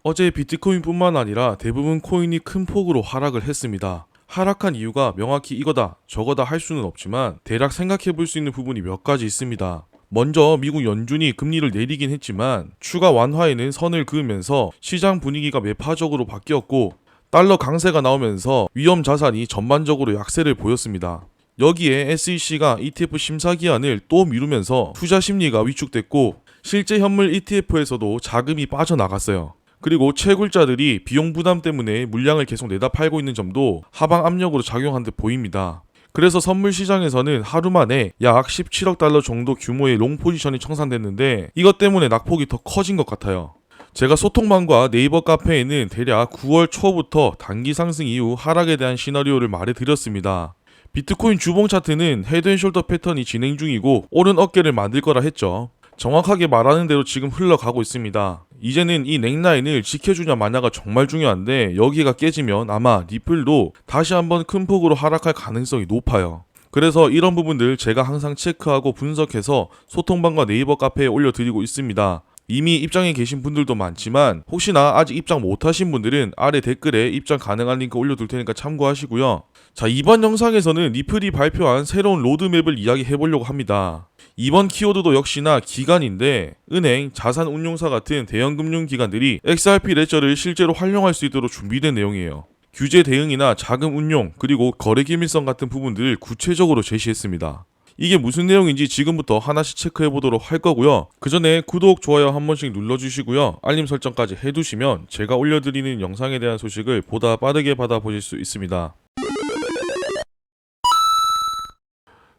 어제 비트코인뿐만 아니라 대부분 코인이 큰 폭으로 하락을 했습니다. 하락한 이유가 명확히 이거다 저거다 할 수는 없지만 대략 생각해 볼 수 있는 부분이 몇 가지 있습니다. 먼저 미국 연준이 금리를 내리긴 했지만 추가 완화에는 선을 그으면서 시장 분위기가 매파적으로 바뀌었고 달러 강세가 나오면서 위험 자산이 전반적으로 약세를 보였습니다. 여기에 SEC가 ETF 심사 기한을 또 미루면서 투자 심리가 위축됐고 실제 현물 ETF에서도 자금이 빠져나갔어요. 그리고 채굴자들이 비용 부담 때문에 물량을 계속 내다 팔고 있는 점도 하방 압력으로 작용한 듯 보입니다. 그래서 선물 시장에서는 하루 만에 약 17억 달러 정도 규모의 롱 포지션이 청산됐는데 이것 때문에 낙폭이 더 커진 것 같아요. 제가 소통방과 네이버 카페에는 대략 9월 초부터 단기 상승 이후 하락에 대한 시나리오를 말해드렸습니다. 비트코인 주봉 차트는 헤드앤숄더 패턴이 진행 중이고 오른 어깨를 만들 거라 했죠. 정확하게 말하는 대로 지금 흘러가고 있습니다. 이제는 이 넥라인을 지켜주냐 마냐가 정말 중요한데 여기가 깨지면 아마 리플도 다시 한번 큰 폭으로 하락할 가능성이 높아요. 그래서 이런 부분들 제가 항상 체크하고 분석해서 소통방과 네이버 카페에 올려드리고 있습니다. 이미 입장에 계신 분들도 많지만 혹시나 아직 입장 못하신 분들은 아래 댓글에 입장 가능한 링크 올려둘 테니까 참고하시고요. 자, 이번 영상에서는 리플이 발표한 새로운 로드맵을 이야기해보려고 합니다. 이번 키워드도 역시나 기관인데 은행, 자산운용사 같은 대형 금융기관들이 XRP 레저를 실제로 활용할 수 있도록 준비된 내용이에요. 규제 대응이나 자금 운용, 그리고 거래 기밀성 같은 부분들을 구체적으로 제시했습니다. 이게 무슨 내용인지 지금부터 하나씩 체크해보도록 할 거고요. 그 전에 구독, 좋아요 한 번씩 눌러주시고요. 알림 설정까지 해두시면 제가 올려드리는 영상에 대한 소식을 보다 빠르게 받아보실 수 있습니다.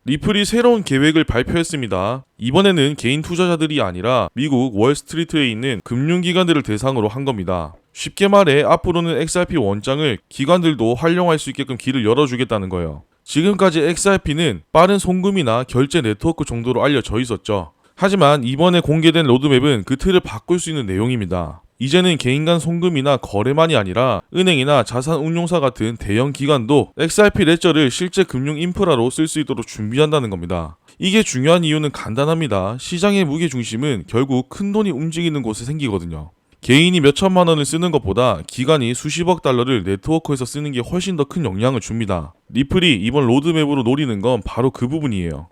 리플이 새로운 계획을 발표했습니다. 이번에는 개인 투자자들이 아니라 미국 월스트리트에 있는 금융기관들을 대상으로 한 겁니다. 쉽게 말해 앞으로는 XRP 원장을 기관들도 활용할 수 있게끔 길을 열어주겠다는 거예요. 지금까지 XRP는 빠른 송금이나 결제 네트워크 정도로 알려져 있었죠. 하지만 이번에 공개된 로드맵은 그 틀을 바꿀 수 있는 내용입니다. 이제는 개인 간 송금이나 거래만이 아니라 은행이나 자산운용사 같은 대형 기관도 XRP 레저를 실제 금융 인프라로 쓸 수 있도록 준비한다는 겁니다. 이게 중요한 이유는 간단합니다. 시장의 무게중심은 결국 큰돈이 움직이는 곳에 생기거든요. 개인이 몇 천만 원을 쓰는 것보다 기관이 수십억 달러를 네트워크에서 쓰는 게 훨씬 더 큰 영향을 줍니다. 리플이 이번 로드맵으로 노리는 건 바로 그 부분이에요.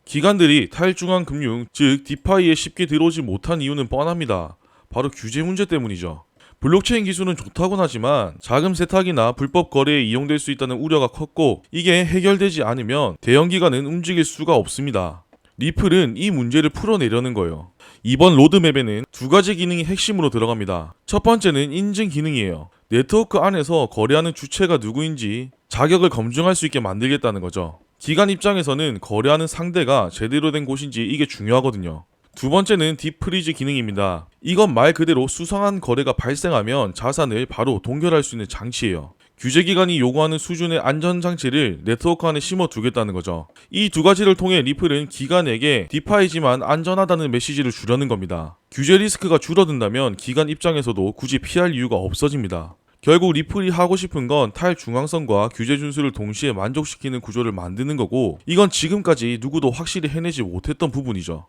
기관들이 탈중앙 금융, 즉 디파이에 쉽게 들어오지 못한 이유는 뻔합니다. 바로 규제 문제 때문이죠. 블록체인 기술은 좋다곤 하지만 자금 세탁이나 불법 거래에 이용될 수 있다는 우려가 컸고 이게 해결되지 않으면 대형 기관은 움직일 수가 없습니다. 리플은 이 문제를 풀어내려는 거예요. 이번 로드맵에는 두 가지 기능이 핵심으로 들어갑니다. 첫 번째는 인증 기능이에요. 네트워크 안에서 거래하는 주체가 누구인지 자격을 검증할 수 있게 만들겠다는 거죠. 기관 입장에서는 거래하는 상대가 제대로 된 곳인지 이게 중요하거든요. 두 번째는 딥프리즈 기능입니다. 이건 말 그대로 수상한 거래가 발생하면 자산을 바로 동결할 수 있는 장치예요. 규제기관이 요구하는 수준의 안전장치를 네트워크 안에 심어두겠다는 거죠. 이 두 가지를 통해 리플은 기관에게 디파이지만 안전하다는 메시지를 주려는 겁니다. 규제 리스크가 줄어든다면 기관 입장에서도 굳이 피할 이유가 없어집니다. 결국 리플이 하고 싶은 건 탈중앙성과 규제 준수를 동시에 만족시키는 구조를 만드는 거고 이건 지금까지 누구도 확실히 해내지 못했던 부분이죠.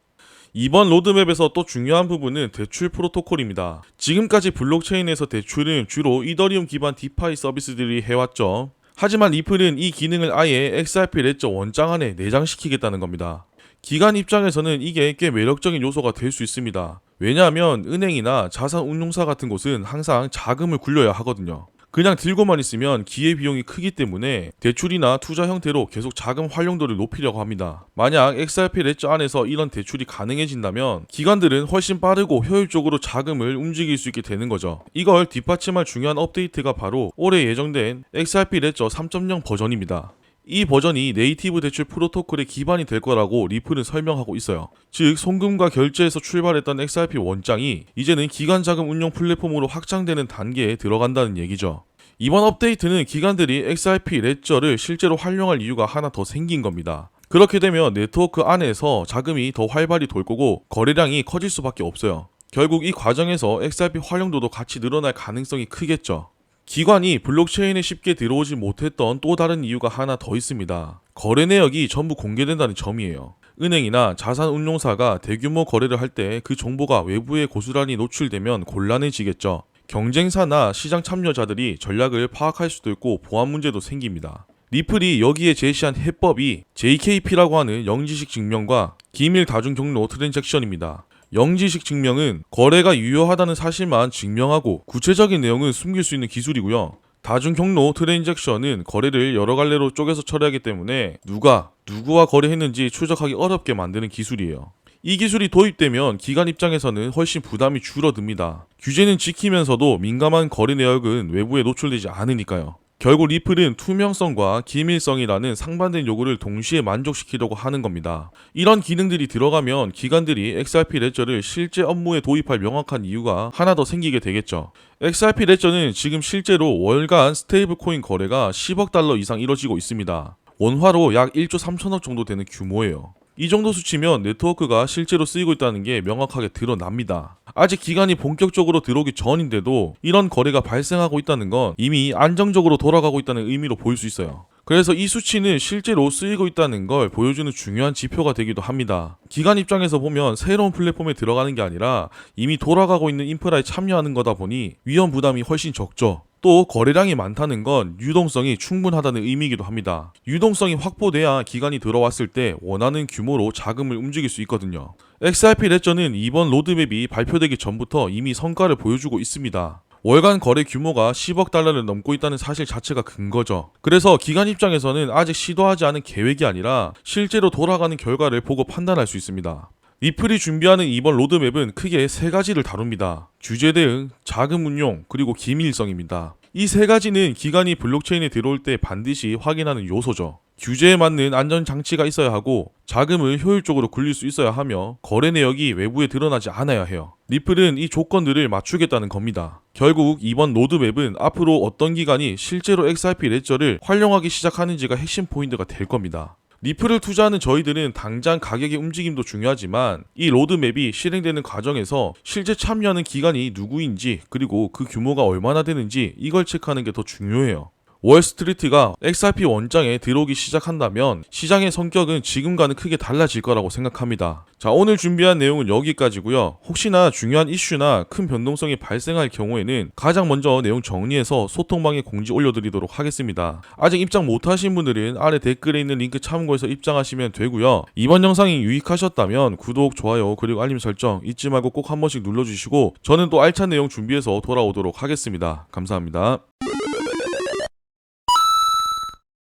이번 로드맵에서 또 중요한 부분은 대출 프로토콜입니다. 지금까지 블록체인에서 대출은 주로 이더리움 기반 디파이 서비스들이 해왔죠. 하지만 리플은 이 기능을 아예 XRP 레저 원장 안에 내장시키겠다는 겁니다. 기관 입장에서는 이게 꽤 매력적인 요소가 될 수 있습니다. 왜냐하면 은행이나 자산운용사 같은 곳은 항상 자금을 굴려야 하거든요. 그냥 들고만 있으면 기회비용이 크기 때문에 대출이나 투자 형태로 계속 자금 활용도를 높이려고 합니다. 만약 XRP 레저 안에서 이런 대출이 가능해진다면 기관들은 훨씬 빠르고 효율적으로 자금을 움직일 수 있게 되는 거죠. 이걸 뒷받침할 중요한 업데이트가 바로 올해 예정된 XRP 레저 3.0 버전입니다. 이 버전이 네이티브 대출 프로토콜의 기반이 될 거라고 리플은 설명하고 있어요. 즉 송금과 결제에서 출발했던 XRP 원장이 이제는 기관 자금 운용 플랫폼으로 확장되는 단계에 들어간다는 얘기죠. 이번 업데이트는 기관들이 XRP 레저를 실제로 활용할 이유가 하나 더 생긴 겁니다. 그렇게 되면 네트워크 안에서 자금이 더 활발히 돌 거고 거래량이 커질 수밖에 없어요. 결국 이 과정에서 XRP 활용도도 같이 늘어날 가능성이 크겠죠. 기관이 블록체인에 쉽게 들어오지 못했던 또 다른 이유가 하나 더 있습니다. 거래 내역이 전부 공개된다는 점이에요. 은행이나 자산운용사가 대규모 거래를 할 때 그 정보가 외부에 고스란히 노출되면 곤란해지겠죠. 경쟁사나 시장 참여자들이 전략을 파악할 수도 있고 보안 문제도 생깁니다. 리플이 여기에 제시한 해법이 JKP라고 하는 영지식 증명과 기밀 다중 경로 트랜잭션입니다. 영지식 증명은 거래가 유효하다는 사실만 증명하고 구체적인 내용은 숨길 수 있는 기술이고요. 다중 경로 트랜잭션은 거래를 여러 갈래로 쪼개서 처리하기 때문에 누가 누구와 거래했는지 추적하기 어렵게 만드는 기술이에요. 이 기술이 도입되면 기관 입장에서는 훨씬 부담이 줄어듭니다. 규제는 지키면서도 민감한 거래 내역은 외부에 노출되지 않으니까요. 결국 리플은 투명성과 기밀성이라는 상반된 요구를 동시에 만족시키려고 하는 겁니다. 이런 기능들이 들어가면 기관들이 XRP 레저를 실제 업무에 도입할 명확한 이유가 하나 더 생기게 되겠죠. XRP 레저는 지금 실제로 월간 스테이블 코인 거래가 10억 달러 이상 이뤄지고 있습니다. 원화로 약 1조 3천억 정도 되는 규모예요. 이 정도 수치면 네트워크가 실제로 쓰이고 있다는 게 명확하게 드러납니다. 아직 기간이 본격적으로 들어오기 전인데도 이런 거래가 발생하고 있다는 건 이미 안정적으로 돌아가고 있다는 의미로 보일 수 있어요. 그래서 이 수치는 실제로 쓰이고 있다는 걸 보여주는 중요한 지표가 되기도 합니다. 기관 입장에서 보면 새로운 플랫폼에 들어가는 게 아니라 이미 돌아가고 있는 인프라에 참여하는 거다 보니 위험 부담이 훨씬 적죠. 또 거래량이 많다는 건 유동성이 충분하다는 의미이기도 합니다. 유동성이 확보돼야 기간이 들어왔을 때 원하는 규모로 자금을 움직일 수 있거든요. XRP 레저는 이번 로드맵이 발표되기 전부터 이미 성과를 보여주고 있습니다. 월간 거래 규모가 10억 달러를 넘고 있다는 사실 자체가 근거죠. 그래서 기관 입장에서는 아직 시도하지 않은 계획이 아니라 실제로 돌아가는 결과를 보고 판단할 수 있습니다. 리플이 준비하는 이번 로드맵은 크게 세 가지를 다룹니다. 규제 대응, 자금 운용, 그리고 기밀성입니다. 이 세 가지는 기관이 블록체인에 들어올 때 반드시 확인하는 요소죠. 규제에 맞는 안전장치가 있어야 하고 자금을 효율적으로 굴릴 수 있어야 하며 거래 내역이 외부에 드러나지 않아야 해요. 리플은 이 조건들을 맞추겠다는 겁니다. 결국 이번 로드맵은 앞으로 어떤 기관이 실제로 XRP 레저를 활용하기 시작하는지가 핵심 포인트가 될 겁니다. 리플을 투자하는 저희들은 당장 가격의 움직임도 중요하지만 이 로드맵이 실행되는 과정에서 실제 참여하는 기관이 누구인지 그리고 그 규모가 얼마나 되는지 이걸 체크하는 게 더 중요해요. 월스트리트가 XRP 원장에 들어오기 시작한다면 시장의 성격은 지금과는 크게 달라질 거라고 생각합니다. 자, 오늘 준비한 내용은 여기까지고요. 혹시나 중요한 이슈나 큰 변동성이 발생할 경우에는 가장 먼저 내용 정리해서 소통방에 공지 올려드리도록 하겠습니다. 아직 입장 못하신 분들은 아래 댓글에 있는 링크 참고해서 입장하시면 되고요. 이번 영상이 유익하셨다면 구독, 좋아요, 그리고 알림 설정 잊지 말고 꼭 한 번씩 눌러주시고 저는 또 알찬 내용 준비해서 돌아오도록 하겠습니다. 감사합니다.